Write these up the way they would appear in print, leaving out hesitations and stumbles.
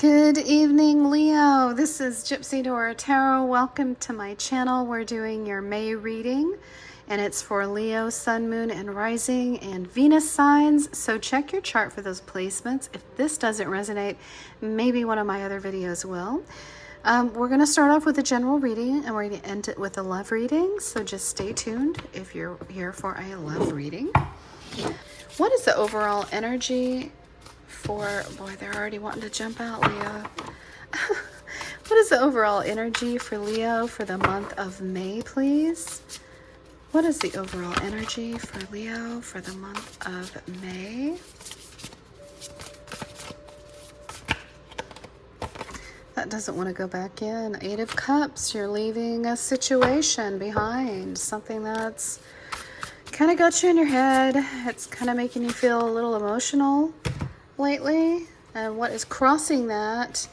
Good evening, Leo. This is Gypsy Dora Tarot. Welcome to my channel. We're doing your May reading, and it's for Leo, Sun, Moon, and Rising, and Venus signs. So check your chart for those placements. If this doesn't resonate, maybe one of my other videos will. We're going to start off with a general reading, and we're going to end it with a love reading. So just stay tuned if you're here for a love reading. What is the overall energy for, boy, they're already wanting to jump out, Leo. What is the overall energy for Leo for the month of May, please? What is the overall energy for Leo for the month of May? That doesn't want to go back in. Eight of Cups, you're leaving a situation behind, something that's kind of got you in your head. It's kind of making you feel a little emotional lately. And what is crossing that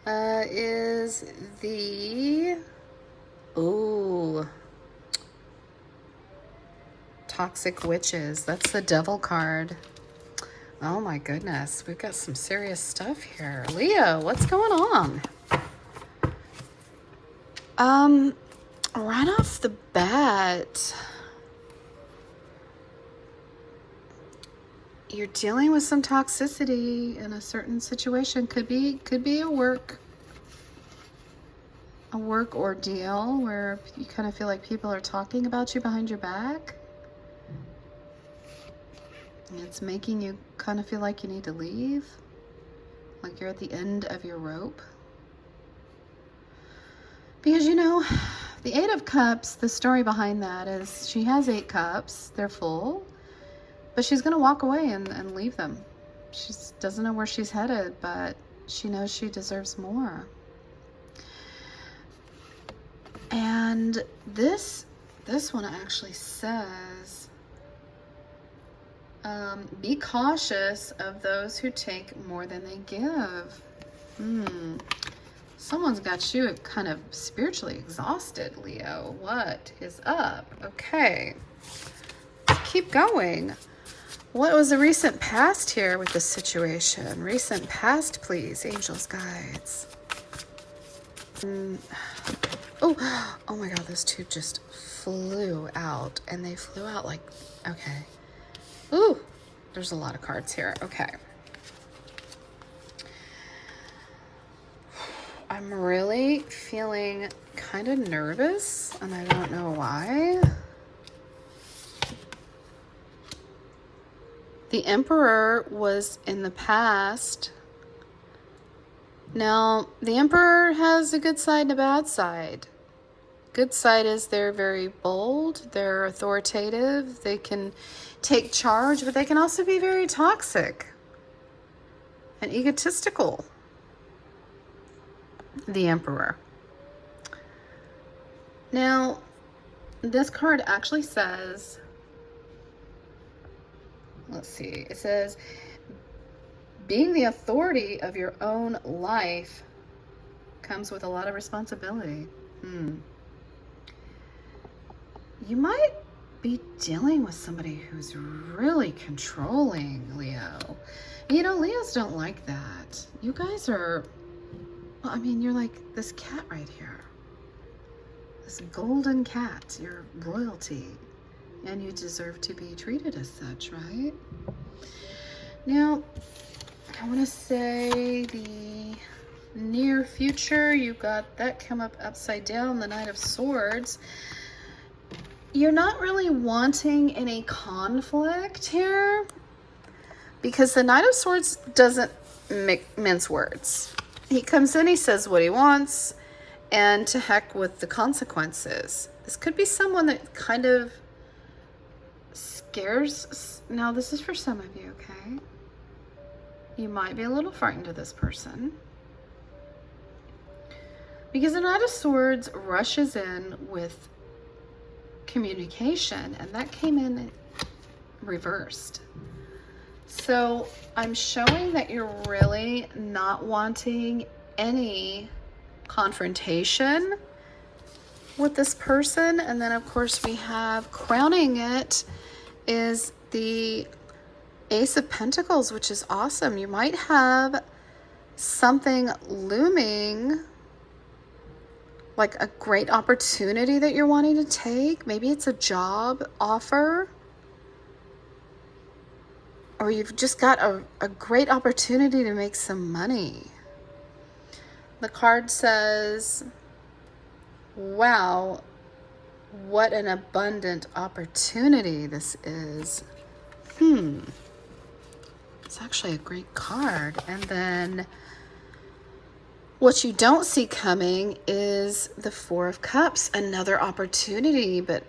is the Toxic Witches. That's the Devil card. Oh my goodness, we've got some serious stuff here. Leo, what's going on? Right off the bat, you're dealing with some toxicity in a certain situation. Could be a work ordeal where you kind of feel like people are talking about you behind your back. It's making you kind of feel like you need to leave, like you're at the end of your rope. Because, you know, the Eight of Cups, the story behind that is she has 8 cups, they're full, but she's going to walk away and leave them. She doesn't know where she's headed, but she knows she deserves more. And this one actually says, be cautious of those who take more than they give. Someone's got you kind of spiritually exhausted, Leo. What is up? Okay, let's keep going. What was the recent past here with this situation? Recent past, please, angels, guides. Oh my God, those two just flew out, and they flew out like, okay. Ooh, there's a lot of cards here. Okay. I'm really feeling kind of nervous, and I don't know why. The Emperor was in the past. Now, the Emperor has a good side and a bad side. Good side is they're very bold, they're authoritative, they can take charge, but they can also be very toxic and egotistical. The Emperor. Now, this card actually says, let's see, it says, being the authority of your own life comes with a lot of responsibility. You might be dealing with somebody who's really controlling, Leo. You know, Leos don't like that. You guys are, well, I mean, you're like this cat right here. This golden cat. You're royalty. And you deserve to be treated as such, right? Now, I want to say the near future, you got that come up upside down, the Knight of Swords. You're not really wanting any conflict here because the Knight of Swords doesn't mince words. He comes in, he says what he wants, and to heck with the consequences. This could be someone that kind of scares. Now, this is for some of you, okay? You might be a little frightened of this person because the Knight of Swords rushes in with communication, and that came in reversed. So I'm showing that you're really not wanting any confrontation with this person. And then of course we have crowning it is the Ace of Pentacles, which is awesome. You might have something looming, like a great opportunity that you're wanting to take. Maybe it's a job offer, or you've just got a great opportunity to make some money. The card says, wow, what an abundant opportunity this is. It's actually a great card. And then what you don't see coming is the Four of Cups, another opportunity. But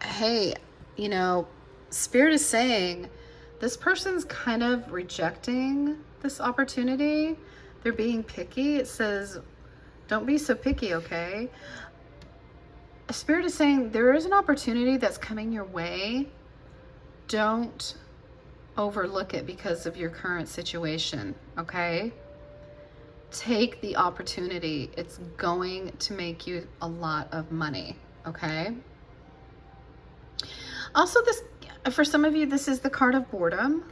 hey, you know, Spirit is saying this person's kind of rejecting this opportunity. They're being picky. It says, don't be so picky, okay? Spirit is saying there is an opportunity that's coming your way. Don't overlook it because of your current situation, okay? Take the opportunity. It's going to make you a lot of money, okay? Also, this, for some of you, this is the card of boredom.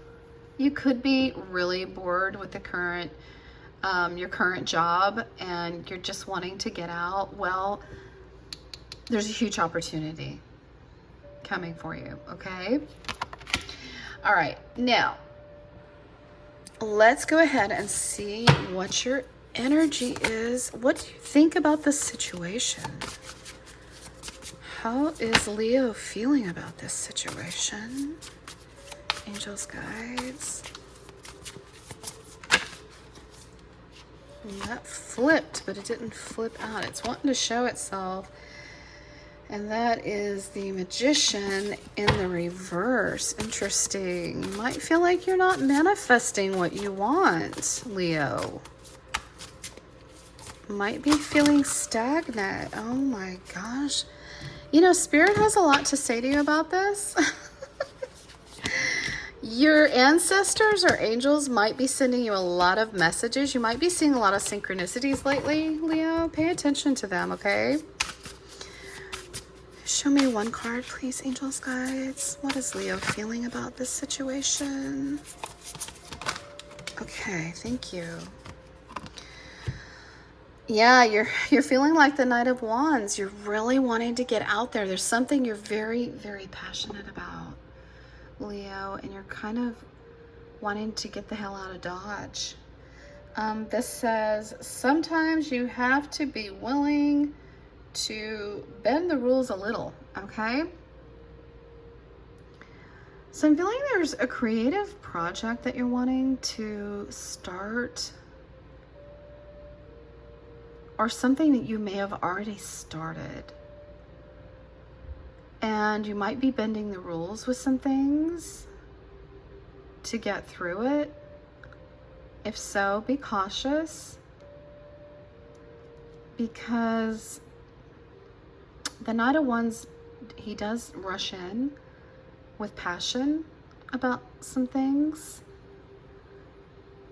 You could be really bored with the current, your current job, and you're just wanting to get out. Well, there's a huge opportunity coming for you, okay? All right, now let's go ahead and see what your energy is. What do you think about this situation? How is Leo feeling about this situation? Angels, guides. And that flipped, but it didn't flip out. It's wanting to show itself. And that is the Magician in the reverse. Interesting. You might feel like you're not manifesting what you want, Leo. Might be feeling stagnant. Oh my gosh. You know, Spirit has a lot to say to you about this. Your ancestors or angels might be sending you a lot of messages. You might be seeing a lot of synchronicities lately, Leo. Pay attention to them, okay? Show me one card, please, angels, guides. What is Leo feeling about this situation? Okay, thank you. Yeah, you're feeling like the Knight of Wands. You're really wanting to get out there. There's something you're very, very passionate about, Leo, and you're kind of wanting to get the hell out of Dodge. This says, sometimes you have to be willing to bend the rules a little, okay? So I'm feeling there's a creative project that you're wanting to start, or something that you may have already started. And you might be bending the rules with some things to get through it. If so, be cautious, because the Knight of Wands, he does rush in with passion about some things,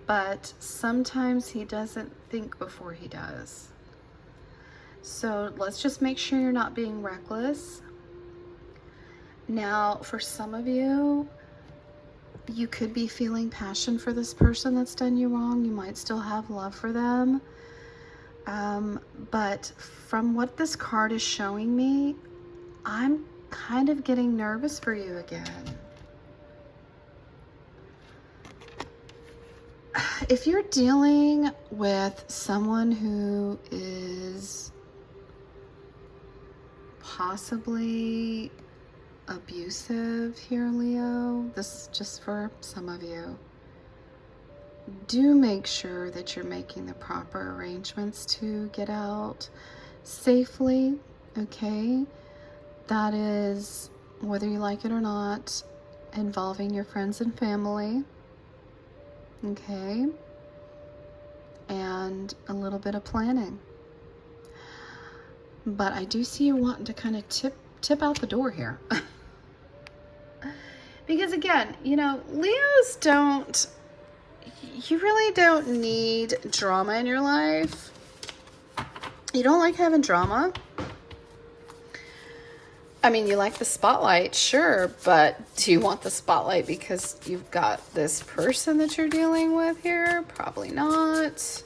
but sometimes he doesn't think before he does. So let's just make sure you're not being reckless. Now, for some of you, you could be feeling passion for this person that's done you wrong. You might still have love for them. But from what this card is showing me, I'm kind of getting nervous for you again. If you're dealing with someone who is possibly abusive here, Leo, this is just for some of you, do make sure that you're making the proper arrangements to get out safely, okay? That is, whether you like it or not, involving your friends and family, okay? And a little bit of planning. But I do see you wanting to kind of tip out the door here. Because again, you know, Leos don't, you really don't need drama in your life. You don't like having drama. I mean, you like the spotlight, sure, but do you want the spotlight because you've got this person that you're dealing with here? Probably not.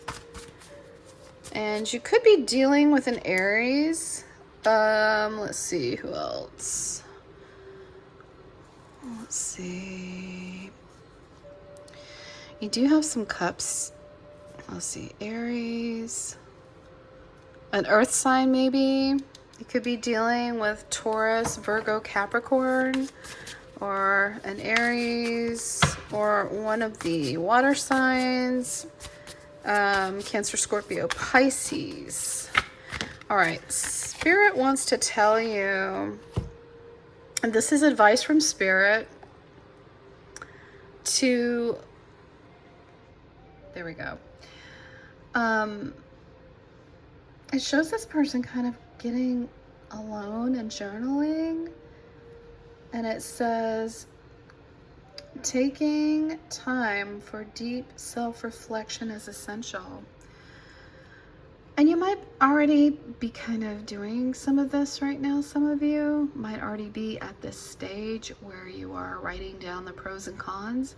And you could be dealing with an Aries. Let's see, who else? Let's see. You do have some cups. Let's see, Aries. An earth sign, maybe. You could be dealing with Taurus, Virgo, Capricorn, or an Aries, or one of the water signs, Cancer, Scorpio, Pisces. All right, Spirit wants to tell you, and this is advice from Spirit, to, there we go. It shows this person kind of getting alone and journaling. And it says, taking time for deep self-reflection is essential. And you might already be kind of doing some of this right now. Some of you might already be at this stage where you are writing down the pros and cons.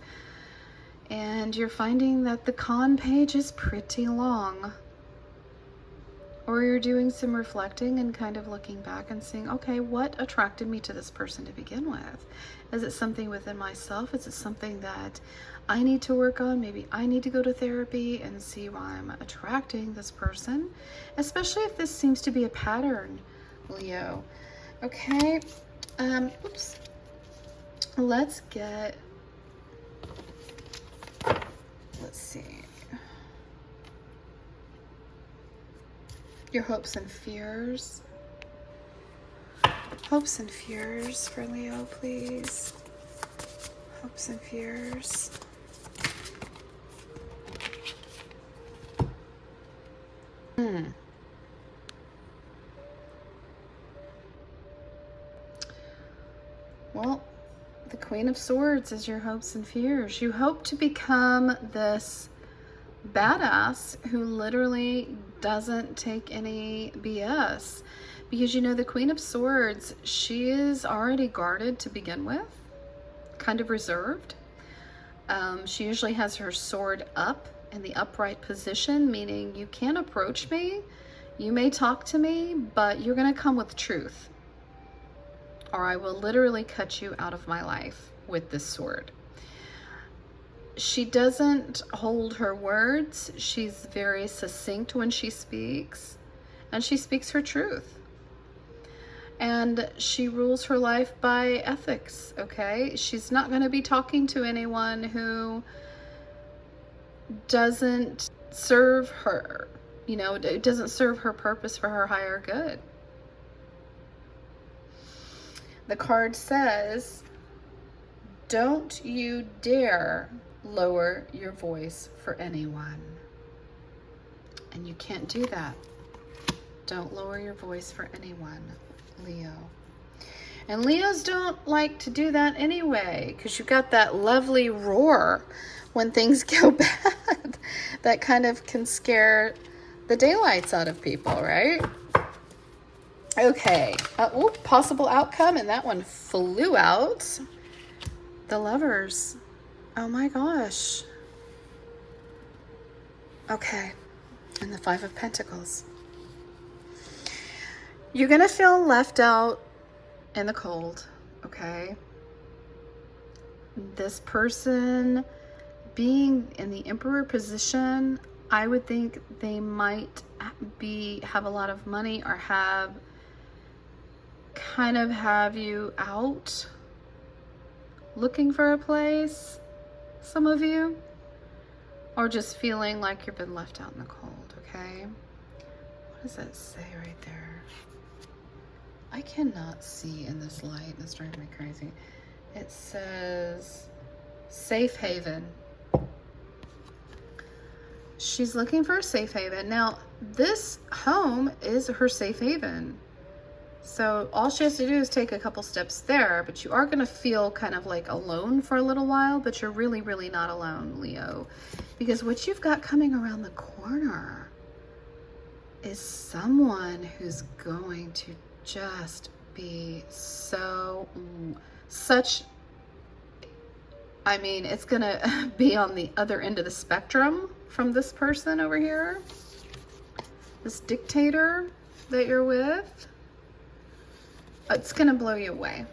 And you're finding that the con page is pretty long. Or you're doing some reflecting and kind of looking back and saying, okay, what attracted me to this person to begin with? Is it something within myself? Is it something that I need to work on? Maybe I need to go to therapy and see why I'm attracting this person, especially if this seems to be a pattern, Leo. Okay, oops. Let's see. Your hopes and fears. Hopes and fears for Leo, please. Hopes and fears. Well, the Queen of Swords is your hopes and fears. You hope to become this badass who literally doesn't take any BS, because you know the Queen of Swords, she is already guarded to begin with, kind of reserved. She usually has her sword up in the upright position, meaning you can't approach me, you may talk to me, but you're going to come with truth, or I will literally cut you out of my life with this sword. She doesn't hold her words. She's very succinct when she speaks, and she speaks her truth. And she rules her life by ethics, okay? She's not going to be talking to anyone who doesn't serve her, you know, it doesn't serve her purpose for her higher good. The card says, don't you dare lower your voice for anyone. And you can't do that. Don't lower your voice for anyone, Leo. And Leos don't like to do that anyway, because you've got that lovely roar when things go bad. That kind of can scare the daylights out of people, right? Okay, possible outcome, and that one flew out. The Lovers. Oh my gosh. Okay, and the Five of Pentacles. You're gonna feel left out in the cold, okay? This person being in the Emperor position, I would think they might have a lot of money, or have you out looking for a place, some of you, or just feeling like you've been left out in the cold, okay? What does that say right there? I cannot see in this light. It's driving me crazy. It says safe haven. She's looking for a safe haven. Now, this home is her safe haven. So all she has to do is take a couple steps there, but you are going to feel kind of like alone for a little while, but you're really, really not alone, Leo, because what you've got coming around the corner is someone who's going to just be I mean, it's going to be on the other end of the spectrum from this person over here. this dictator that you're with, it's going to blow you away.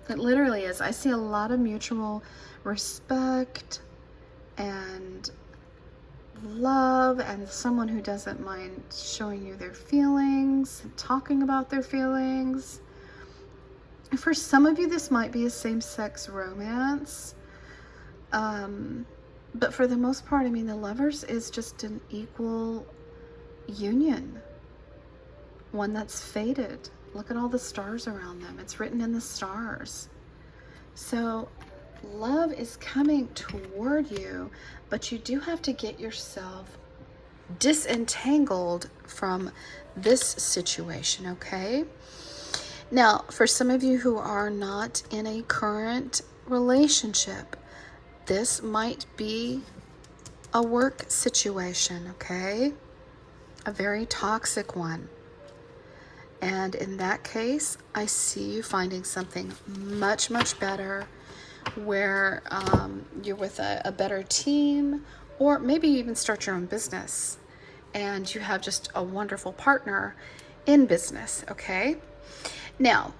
It literally is. I see a lot of mutual respect and love, and someone who doesn't mind showing you their feelings, talking about their feelings. For some of you, this might be a same-sex romance. But for the most part, I mean, the Lovers is just an equal union. One that's fated. Look at all the stars around them. It's written in the stars. So love is coming toward you, but you do have to get yourself disentangled from this situation, okay? Now, for some of you who are not in a current relationship, this might be a work situation, okay? A very toxic one. And in that case, I see you finding something much, much better, where you're with a better team, or maybe you even start your own business and you have just a wonderful partner in business, okay? Now,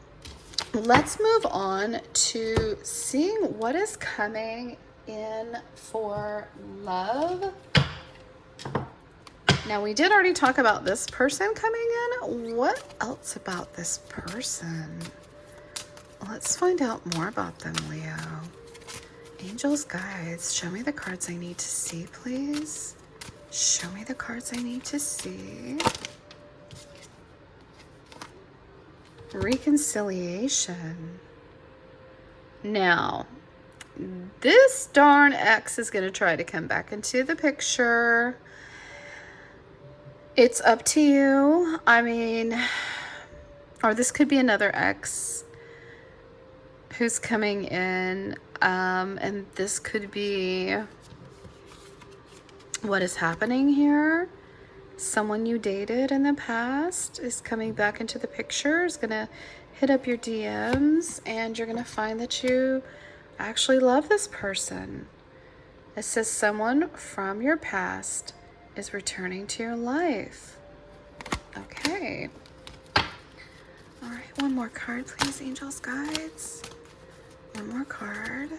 let's move on to seeing what is coming in for love. Now, we did already talk about this person coming in. What else about this person? Let's find out more about them, Leo. Angels, guides, show me the cards I need to see, please. Show me the cards I need to see. Reconciliation. Now, this darn ex is going to try to come back into the picture. It's up to you. I mean, or this could be another ex who's coming in, and this could be what is happening here. Someone you dated in the past is coming back into the picture, is gonna hit up your DMs, and you're gonna find that you actually love this person. It says someone from your past is returning to your life. Okay. All right, one more card, please, angels, guides. One more card.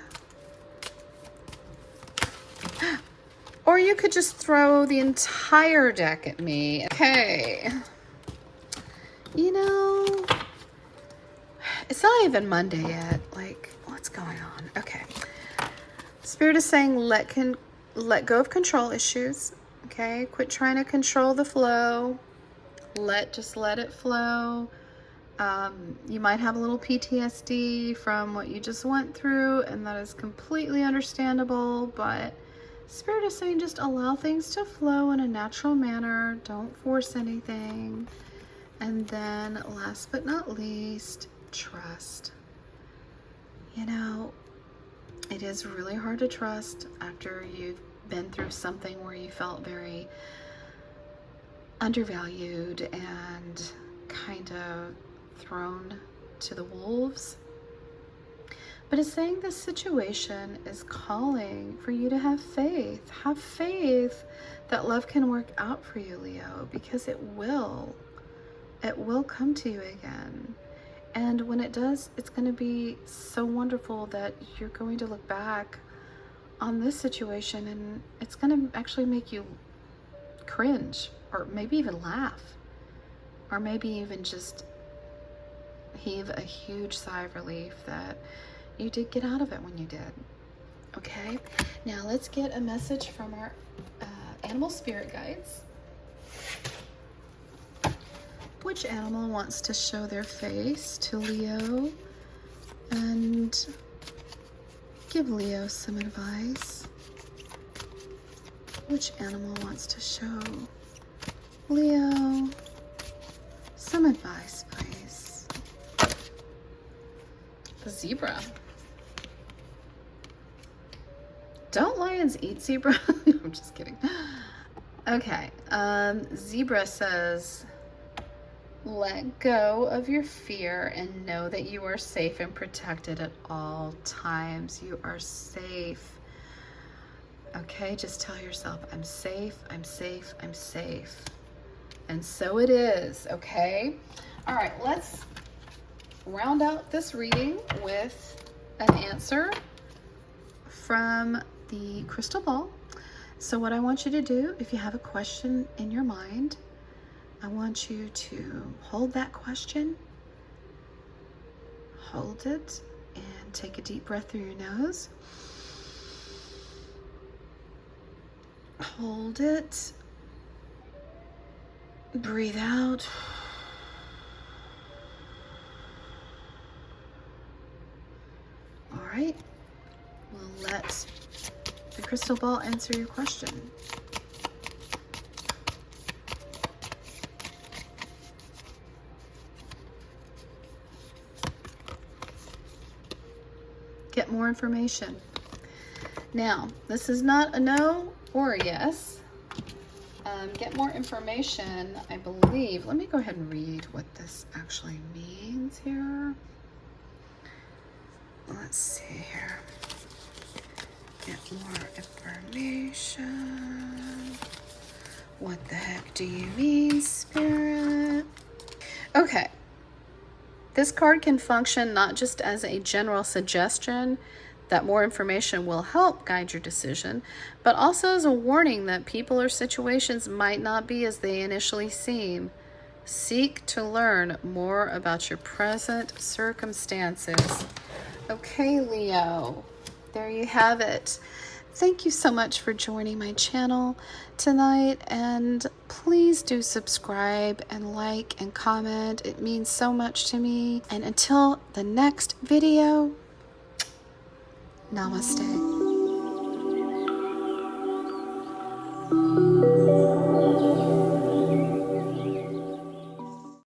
Or you could just throw the entire deck at me. Okay. You know, it's not even Monday yet. Like, what's going on? Okay. Spirit is saying let go of control issues. Okay, quit trying to control the flow. Just let it flow. You might have a little PTSD from what you just went through, and that is completely understandable, but Spirit is saying just allow things to flow in a natural manner. Don't force anything. And then last but not least, trust. You know, it is really hard to trust after you've been through something where you felt very undervalued and kind of thrown to the wolves. But it's saying this situation is calling for you to have faith. Have faith that love can work out for you, Leo, because it will. It will come to you again. And when it does, it's going to be so wonderful that you're going to look back on this situation and it's going to actually make you cringe, or maybe even laugh, or maybe even just heave a huge sigh of relief that you did get out of it when you did. Okay, now let's get a message from our animal spirit guides. Which animal wants to show their face to Leo and give Leo some advice? Which animal wants to show Leo some advice, please? The zebra. Don't lions eat zebra? I'm just kidding. Okay, zebra says, let go of your fear and know that you are safe and protected at all times. You are safe. Okay, just tell yourself, I'm safe, I'm safe, I'm safe. And so it is, okay? All right, let's round out this reading with an answer from the crystal ball. So what I want you to do, if you have a question in your mind, I want you to hold that question, hold it, and take a deep breath through your nose. Hold it, breathe out. All right, we'll let the crystal ball answer your question. Get more information. Now, this is not a no or a yes. Get more information, I believe. Let me go ahead and read what this actually means here. Let's see here. Get more information. What the heck do you mean, Spirit? Okay. This card can function not just as a general suggestion that more information will help guide your decision, but also as a warning that people or situations might not be as they initially seem. Seek to learn more about your present circumstances. Okay, Leo, there you have it. Thank you so much for joining my channel tonight, and please do subscribe and like and comment. It means so much to me. And until the next video, namaste.